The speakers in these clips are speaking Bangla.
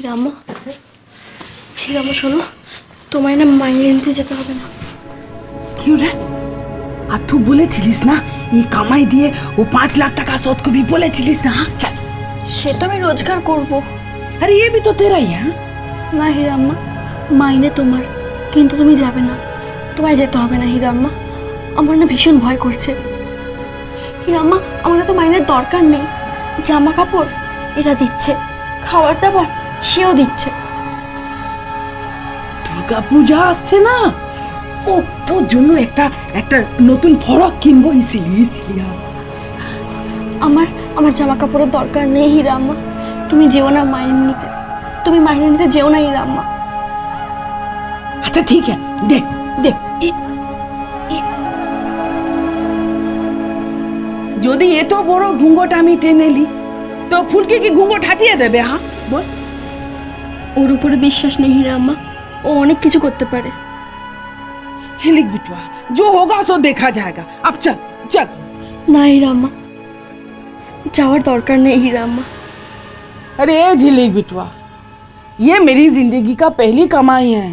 হিরাম্মা, হিরাম্মা শোনো, তোমায় না মাইনে নিতে যেতে হবে না। কি রে? আর তুই বলেছিলিস না এই কামাই দিয়ে ও 5 লাখ টাকা শোধ করবি, বলেছিলিস না? চল। সেটা আমি রোজগার করব। আরে ये भी तो तेरा ही है। না হিরাম্মা, মাইনে তোমার, কিন্তু তুমি যাবে না। তোমায় যেতে হবে না হিরাম্মা, আমার না ভীষণ ভয় করছে। হিরাম্মা, আমাদের তো মাইনের দরকার নেই। জামা কাপড় এরা দিচ্ছে, খাবার দাবার সেও দিচ্ছে। দুর্গা পূজা আসছে না, ও তোর জন্য একটা নতুন ফরক কিনবো ইসলিয়ে। আমার আমার জামা কাপড়ের দরকার নেই হিরাম্মা, তুমি যেও না মাইনে নিতে। তুমি মাইনে নিতে যেও না হিরাম্মা। আচ্ছা ঠিক আছে, দে দে। যদি এত বড় ঘুঙ্গট আমি টেনে নি তো ফুলকে কি ঘুঙ্গট হাতিয়ে দেবে? হ্যাঁ বল। ওর উপরে বিশ্বাস নেই হিরাম্মা, ও অনেক কিছু করতে পারে। झिलिक बिटवा, जो होगा सो देखा जाएगा। अब चल चल। না হিরাম্মা, যাওয়ার দরকার নেই হিরাম্মা। अरे झिलिक बिटवा, ये मेरी जिंदगी का पहली कमाई है,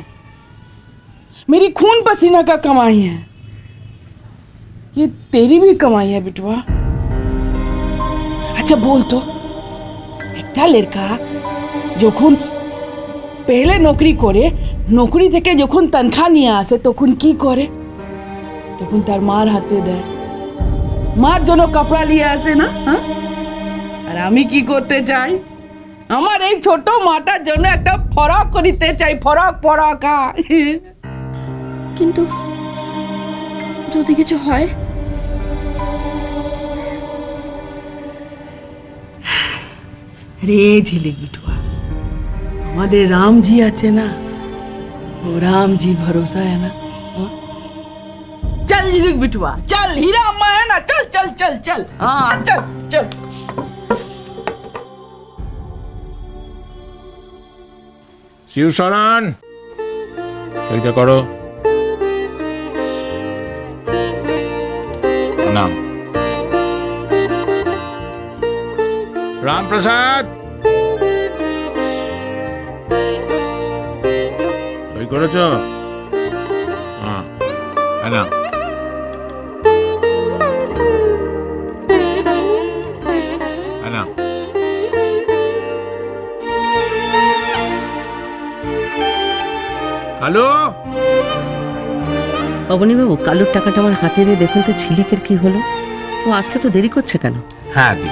मेरी खून पसीना का कमाई है, ये तेरी भी कमाई है बिटवा। अच्छा बोल तो, একটা লড়কা যখন पहले नौकरी करे, नौकरी থেকে যখন তনখা নিয়ে আসে তখন কি করে? তখন তার মার হাতে দেয়, মার জন্য কাপড়া নিয়ে আসে না? হ্যাঁ, আর আমি কি করতে চাই? আমার এই ছোট মাটার জন্য একটা ফরক করিতে চাই, ফরক পরাকা। কিন্তু যদি কিছু হয়? রে ঝিলিক বিটুয়া, আমাদের রামজি আছে না, ও রামজি ভরসা है ना। चल झिलिक बिटुआ चल, हीरा अम्मा है ना, चल चल चल चल। हाँ चल चल। শিবশরণ, সইটা করো। নাম রামপ্রসাদ, সই করেছ? হ্যাঁ, না না। হ্যালো অবনীবাবু, কালুর টাকাটা আমার হাতে দিয়ে দেখুন তো ঝিলিকের কি হলো। ও আসতে তো দেরি করছে কেন? হ্যাঁ দি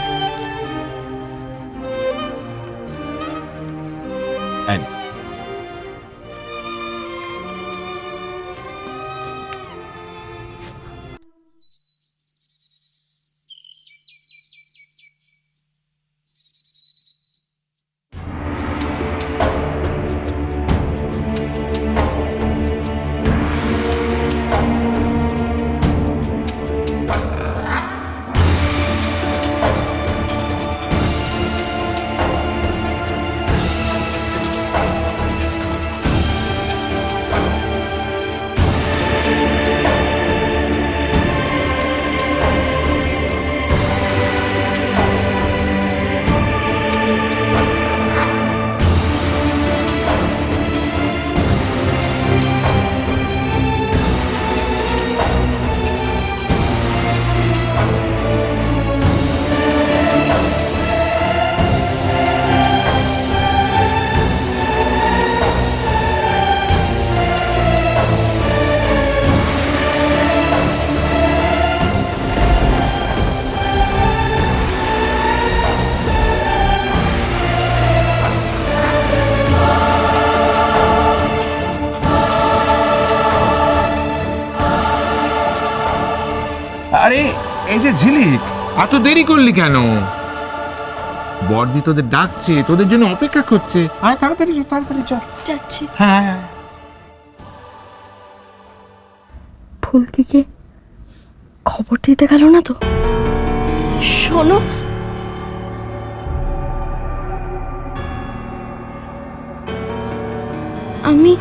আরে এই যে ঝিলিক, এত দেরি করলি কেন? বড়দি তোদের ডাকছে, তোদের জন্য অপেক্ষা করছে। আয় তাড়াতাড়ি তাড়াতাড়ি চল। যাচ্ছি। হ্যাঁ ফুলকিকে খবর দিতে গেল না তো? শোনো, আমি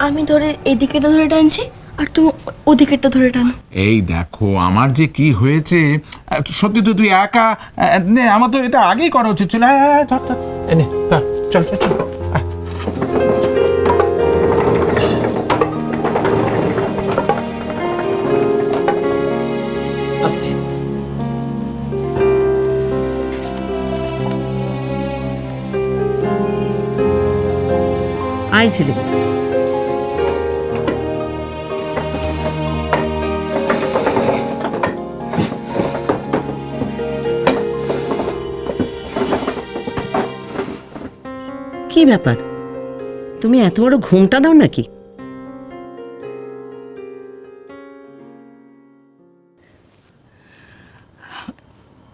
আমি ধরে এদিকেটা ধরে টানছি আর তুমি ওদিকেরটা ধরে টানো। এই দেখো আমার যে কি হয়েছে, সত্যি তো তুই একা নে, আমার তো এটা আগেই করা উচিত ছিল। এনে চল চল চল আয়। আসছি। আয় ঝিলিক, কি ব্যাপার, তুমি এত বড় ঘুমটা দাও নাকি?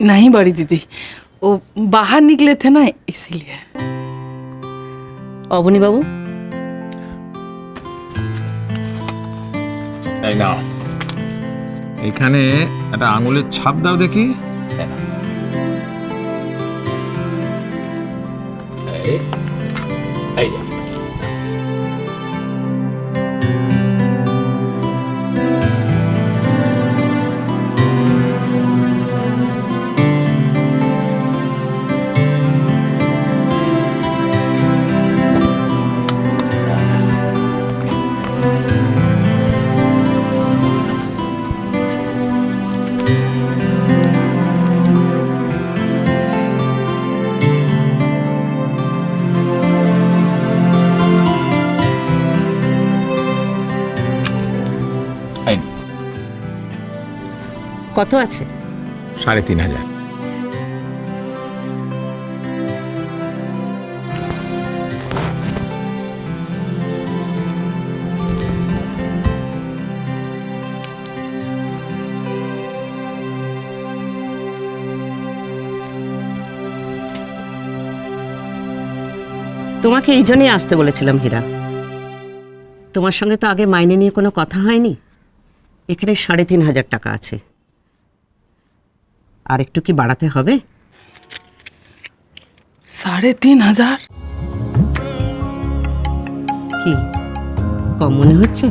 नहीं बड़ी दीदी, वो बाहर निकले थे ना इसीलिए। অবনী বাবু, এই নাও, এখানে একটা আঙুলের ছাপ দাও দেখি। এই যা। এই নে, কত আছে? 3,500। তোমাকে এই জন্যই আসতে বলেছিলাম হীরা। তোমার সঙ্গে তো আগে মাইনে নিয়ে কোনো কথা হয়নি। এখানে 3,500 টাকা আছে, আর একটু কি বাড়াতে হবে? 3,500? কি কম মনে হচ্ছে?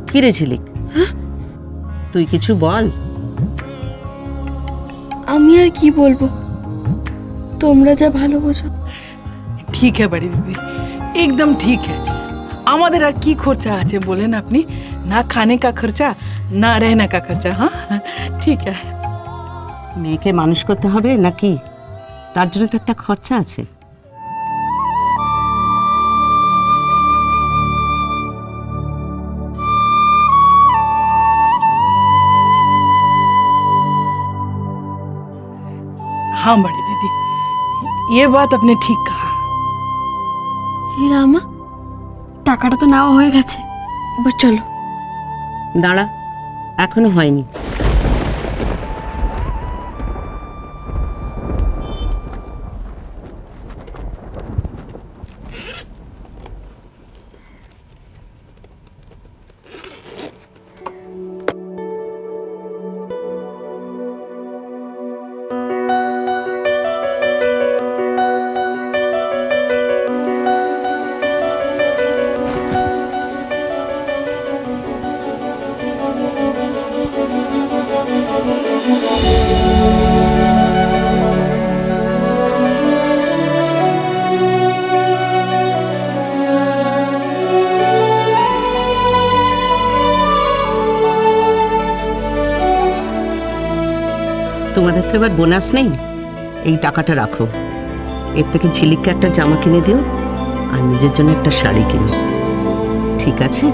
কি রে ঝিলিক, তুই কিছু বল। আমি আর কি বলবো, তোমরা যা ভালো বোঝো। ठीक है बड़ी दीदी, एकदम ठीक है। আমাদের আর কি খরচা আছে বলেন আপনি? না খানে কা খরচা, না रहने का खर्चा। हाँ ठीक है। মেয়েকে মানুষ করতে হবে নাকি, তার জন্য তো একটা খরচা আছে। हाँ बड़ी दीदी, ये बात आपने ठीक कहा। হীরা আম্মা, টাকাটা তো নেওয়া হয়ে গেছে, এবার চলো। দাঁড়া, এখনো হয়নি। তোমাদের তো এবার বোনাস নেই, এই টাকাটা রাখো। এর থেকে ঝিলিককে একটা জামা কিনে দিও, আর নিজের জন্য একটা শাড়ি কিনো, ঠিক আছে?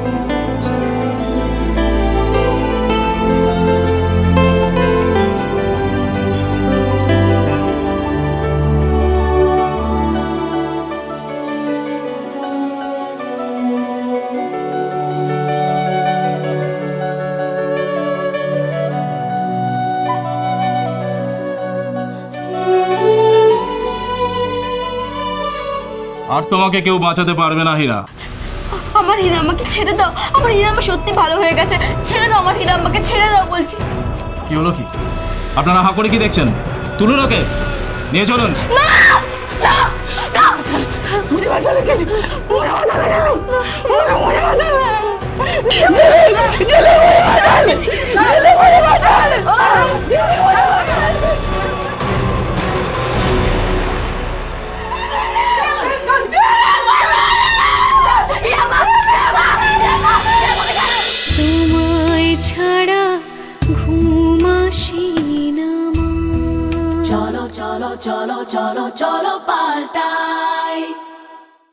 আর তোমাকে কেউ বাঁচাতে পারবে না হীরা। আমার হীরা আম্মাকে ছেড়ে দাও, আমার হীরা আম্মা সত্যি ভালো হয়ে গেছে, ছেড়ে দাও আমার হীরা আম্মাকে, ছেড়ে দাও বলছি। কি হলো কি? আপনারা হা করে কি দেখছেন? তুলুন ওকে, নিয়ে চলুন। मुझे बचा ले चली, मुझे बचा ले चली, मुझे बचा ले, मुझे बचा ले, cholo, cholo, cholo, paltai.